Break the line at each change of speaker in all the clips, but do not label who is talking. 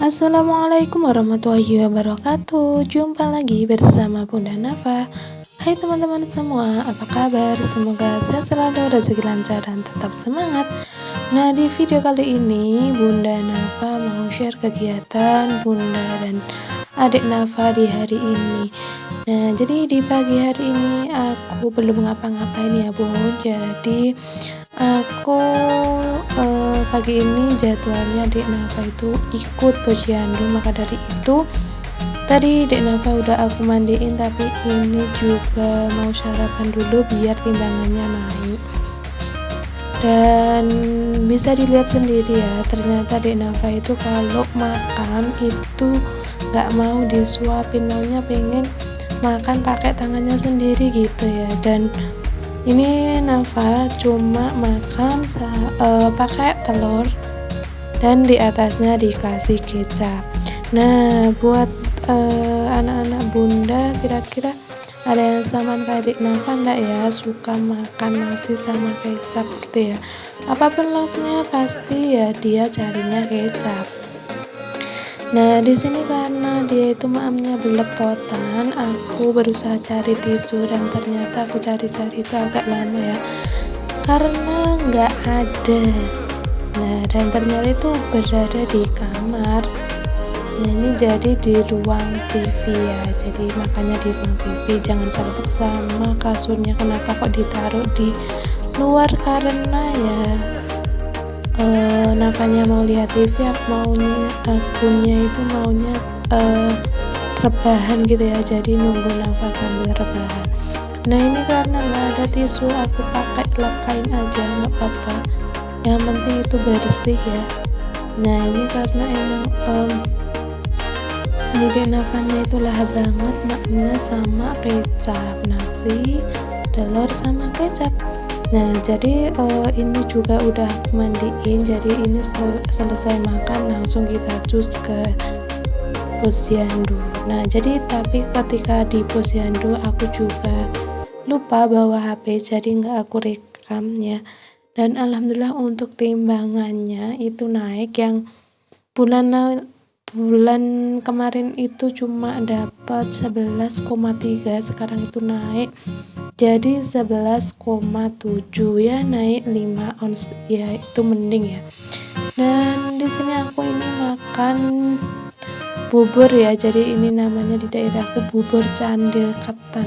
Assalamualaikum warahmatullahi wabarakatuh. Jumpa lagi bersama Bunda Nafa. Hai teman-teman semua, apa kabar? Semoga sehat selalu, rezeki lancar dan tetap semangat. Nah, di video kali ini Bunda Nafa mau share kegiatan Bunda dan adik Nafa di hari ini. Nah, jadi di pagi hari ini aku belum ngapa-ngapain ya Bun. Jadi aku pagi ini jadwalnya Dek Nafa itu ikut posyandu, maka dari itu tadi Dek Nafa udah aku mandiin, tapi ini juga mau sarapan dulu biar timbangannya naik. Dan bisa dilihat sendiri ya, ternyata Dek Nafa itu kalau makan itu nggak mau disuapin, maunya pengen makan pakai tangannya sendiri gitu ya. Dan ini Nafa cuma makan pakai telur dan di atasnya dikasih kecap. Nah, buat anak-anak Bunda, kira-kira ada yang sama kayak adik Nafa enggak ya, suka makan nasi sama kecap gitu ya? Apapun lauknya pasti ya dia carinya kecap. Nah, di sini karena dia itu maamnya belepotan, aku berusaha cari tisu dan ternyata aku cari-cari itu agak lama ya, karena nggak ada. Nah, dan ternyata itu berada di kamar. Nah, ini jadi di ruang TV ya, jadi makanya di ruang TV. Jangan salah sama kasurnya, kenapa kok ditaruh di luar, karena ya Nafanya mau lihat TV, akunnya itu maunya rebahan gitu ya, jadi nunggu Nafa sambil rebahan. Nah, ini karena nggak ada tisu, aku pakai lekain aja, nggak apa-apa, yang penting itu bersih ya. Nah, ini karena emang ini Dek Nafanya itu lahap banget maknya sama kecap, nasi, telur sama kecap. Nah, jadi ini juga udah mandiin, jadi ini selesai makan langsung kita cus ke posyandu. Nah, jadi tapi ketika di posyandu aku juga lupa bawa HP, jadi nggak aku rekam ya. Dan alhamdulillah untuk timbangannya itu naik, yang bulan kemarin itu cuma dapat 11,3, sekarang itu naik jadi 11,7 ya, naik 5 ons ya, itu mending ya. Dan di sini aku ini makan bubur ya, jadi ini namanya di daerahku bubur candil ketan.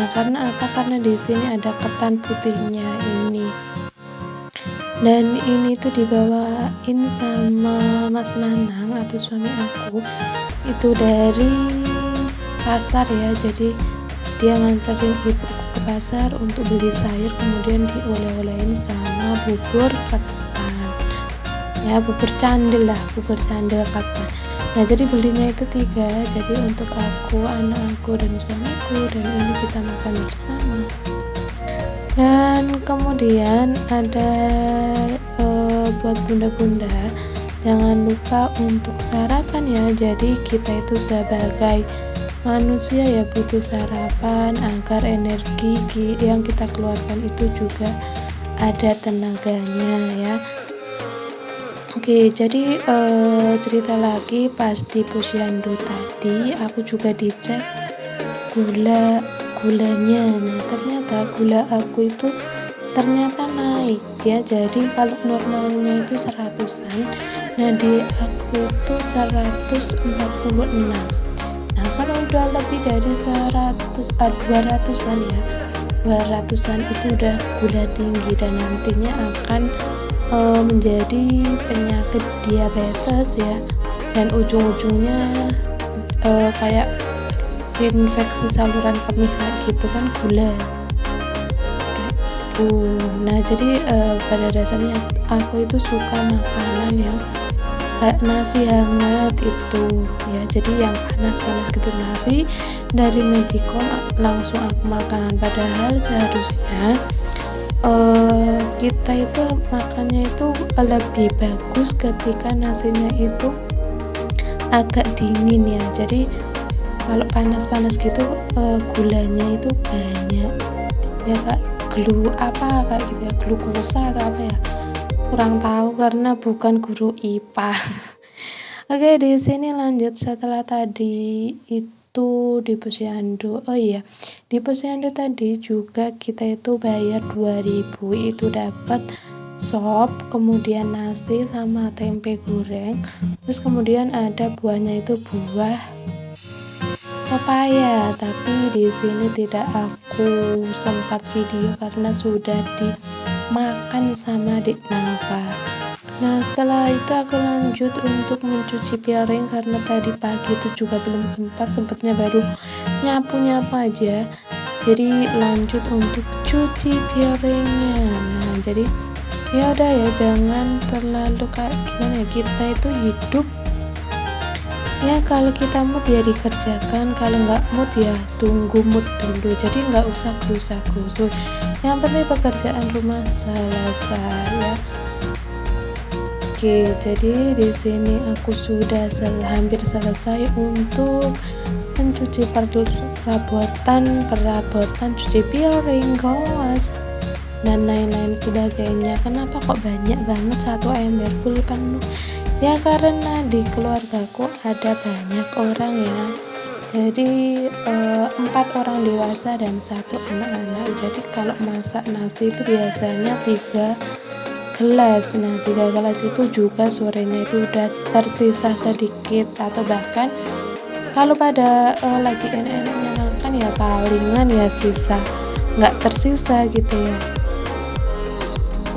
Nah, karena apa? Karena di sini ada ketan putihnya ini. Dan ini tuh dibawain sama Mas Nanang atau suami aku itu dari pasar ya, jadi dia nganterin ibuku ke pasar untuk beli sayur, kemudian dioleh-olehin sama bubur ketan ya, bubur candil ketan. Nah, jadi belinya itu 3, jadi untuk aku, anak aku dan suamiku, dan ini kita makan bersama. Dan kemudian ada buat bunda-bunda, jangan lupa untuk sarapan ya. Jadi kita itu sebagai manusia ya butuh sarapan agar energi yang kita keluarkan itu juga ada tenaganya ya. Oke, jadi cerita lagi, pas di posyandu tadi aku juga dicek gulanya. Nah, ternyata gula aku itu ternyata naik ya, jadi kalau normalnya itu 100-an, nah di aku itu 146. Nah, kalau udah lebih dari 200-an ya, 200-an itu udah gula tinggi dan nantinya akan menjadi penyakit diabetes ya, dan ujung-ujungnya kayak infeksi saluran kemih kayak gitu kan, gula gitu. Nah, jadi pada dasarnya aku itu suka makanan yang kayak nasi hangat itu ya, jadi yang panas-panas gitu. Nasi dari Magicom langsung aku makan, padahal seharusnya kita itu makannya itu lebih bagus ketika nasinya itu agak dingin ya. Jadi kalau panas-panas gitu gulanya itu banyak ya, Kak, kayak gitu ya, glukosa atau apa ya, kurang tahu karena bukan guru IPA. Oke, di sini lanjut setelah tadi itu di posyandu. Oh iya, di posyandu tadi juga kita itu bayar 2.000, itu dapat sop, kemudian nasi sama tempe goreng. Terus kemudian ada buahnya itu buah pepaya, tapi di sini tidak aku sempat video karena sudah dimakan sama Dik Nafa. Nah, setelah itu aku lanjut untuk mencuci piring karena tadi pagi itu juga belum sempatnya baru nyapu-nyapu aja. Jadi lanjut untuk cuci piringnya. Nah, jadi ya udah ya, jangan terlalu kayak gimana ya, kita itu hidup ya kalau kita mood ya dikerjakan, kalau nggak mood ya tunggu mood dulu. Jadi nggak usah gerusa-gerusu. Yang penting pekerjaan rumah selesai ya. Oke, jadi di sini aku sudah hampir selesai untuk mencuci perabotan cuci piring, gelas, dan lain-lain sebagainya. Kenapa kok banyak banget satu ember full penuh? Ya karena di keluargaku ada banyak orang ya. Jadi 4 orang dewasa dan 1 anak-anak. Jadi kalau masak nasi itu biasanya 3 gelas. Nah 3 gelas itu juga sorenya itu udah tersisa sedikit, atau bahkan kalau pada lagi enak-enaknya makan ya palingan ya sisa, nggak tersisa gitu ya.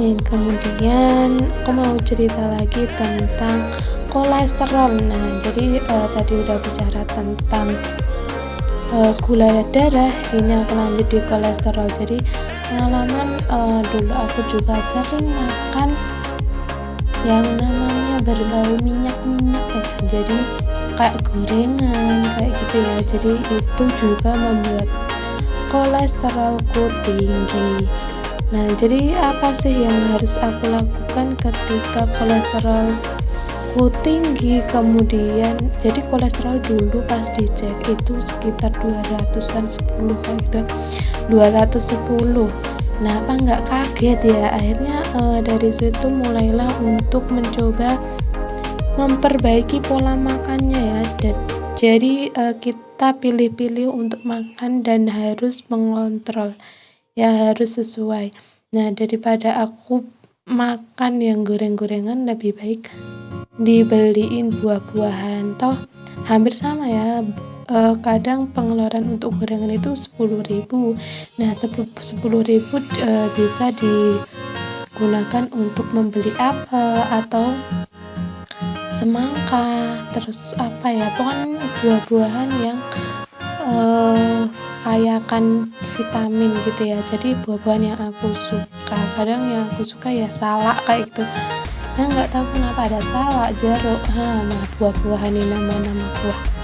Kemudian aku mau cerita lagi tentang kolesterol. Nah jadi tadi udah bicara tentang gula darah, ini aku lanjut di kolesterol. Jadi pengalaman dulu aku juga sering makan yang namanya berbau minyak-minyak ya. Jadi kayak gorengan kayak gitu ya. Jadi itu juga membuat kolesterolku tinggi. Nah jadi apa sih yang harus aku lakukan ketika kolesterolku tinggi? Kemudian jadi kolesterol dulu pas dicek itu sekitar 200-an 10 kayak gitu, 210. Nah apa nggak kaget ya, akhirnya dari situ mulailah untuk mencoba memperbaiki pola makannya ya. Jadi kita pilih-pilih untuk makan dan harus mengontrol ya, harus sesuai. Nah daripada aku makan yang goreng-gorengan, lebih baik dibeliin buah-buahan, toh hampir sama ya. Kadang pengeluaran untuk gorengan itu 10.000. Nah 10.000 bisa digunakan untuk membeli apel atau semangka, terus apa ya, pokoknya buah-buahan yang kayakan vitamin gitu ya. Jadi buah-buahan yang aku suka, kadang yang aku suka ya salak kayak gitu. Nah nggak tahu kenapa ada salak, jeruk, nah buah-buahan ini nama-nama buah.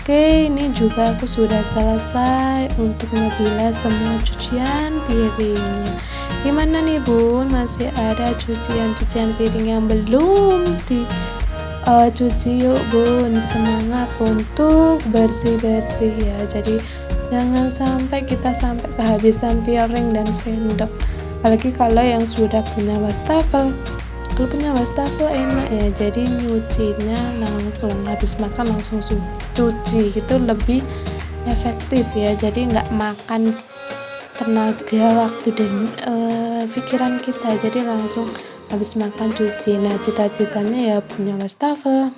Oke, ini juga aku sudah selesai untuk ngebilas semua cucian piringnya. Gimana nih bun, masih ada cucian piring yang belum cuci? Yuk bun, semangat untuk bersih-bersih ya. Jadi jangan sampai kita kehabisan piring dan sendok, apalagi kalau yang sudah punya wastafel. Kalau punya wastafel enak ya, jadi nyucinya langsung habis makan langsung cuci, itu lebih efektif ya. Jadi nggak makan tenaga, waktu dan pikiran kita, jadi langsung habis makan cuci. Nah cita-citanya ya punya wastafel.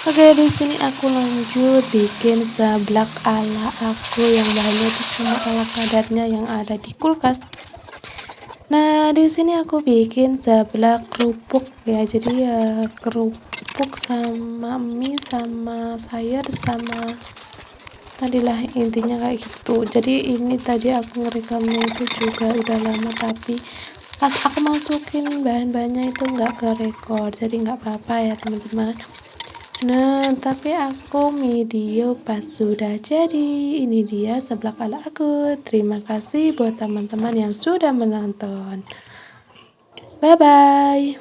Oke, di sini aku lanjut bikin seblak ala aku yang bahannya itu cuma ala kadarnya yang ada di kulkas. Nah, di sini aku bikin seblak kerupuk ya. Jadi ya kerupuk sama mie sama sayur sama tadilah, intinya kayak gitu. Jadi ini tadi aku ngerekamnya itu juga udah lama, tapi pas aku masukin bahan-bahannya itu nggak kerekord, jadi nggak apa-apa ya teman-teman. Nah tapi aku video pas sudah jadi. Ini dia seblak ala aku. Terima kasih buat teman-teman yang sudah menonton. Bye bye.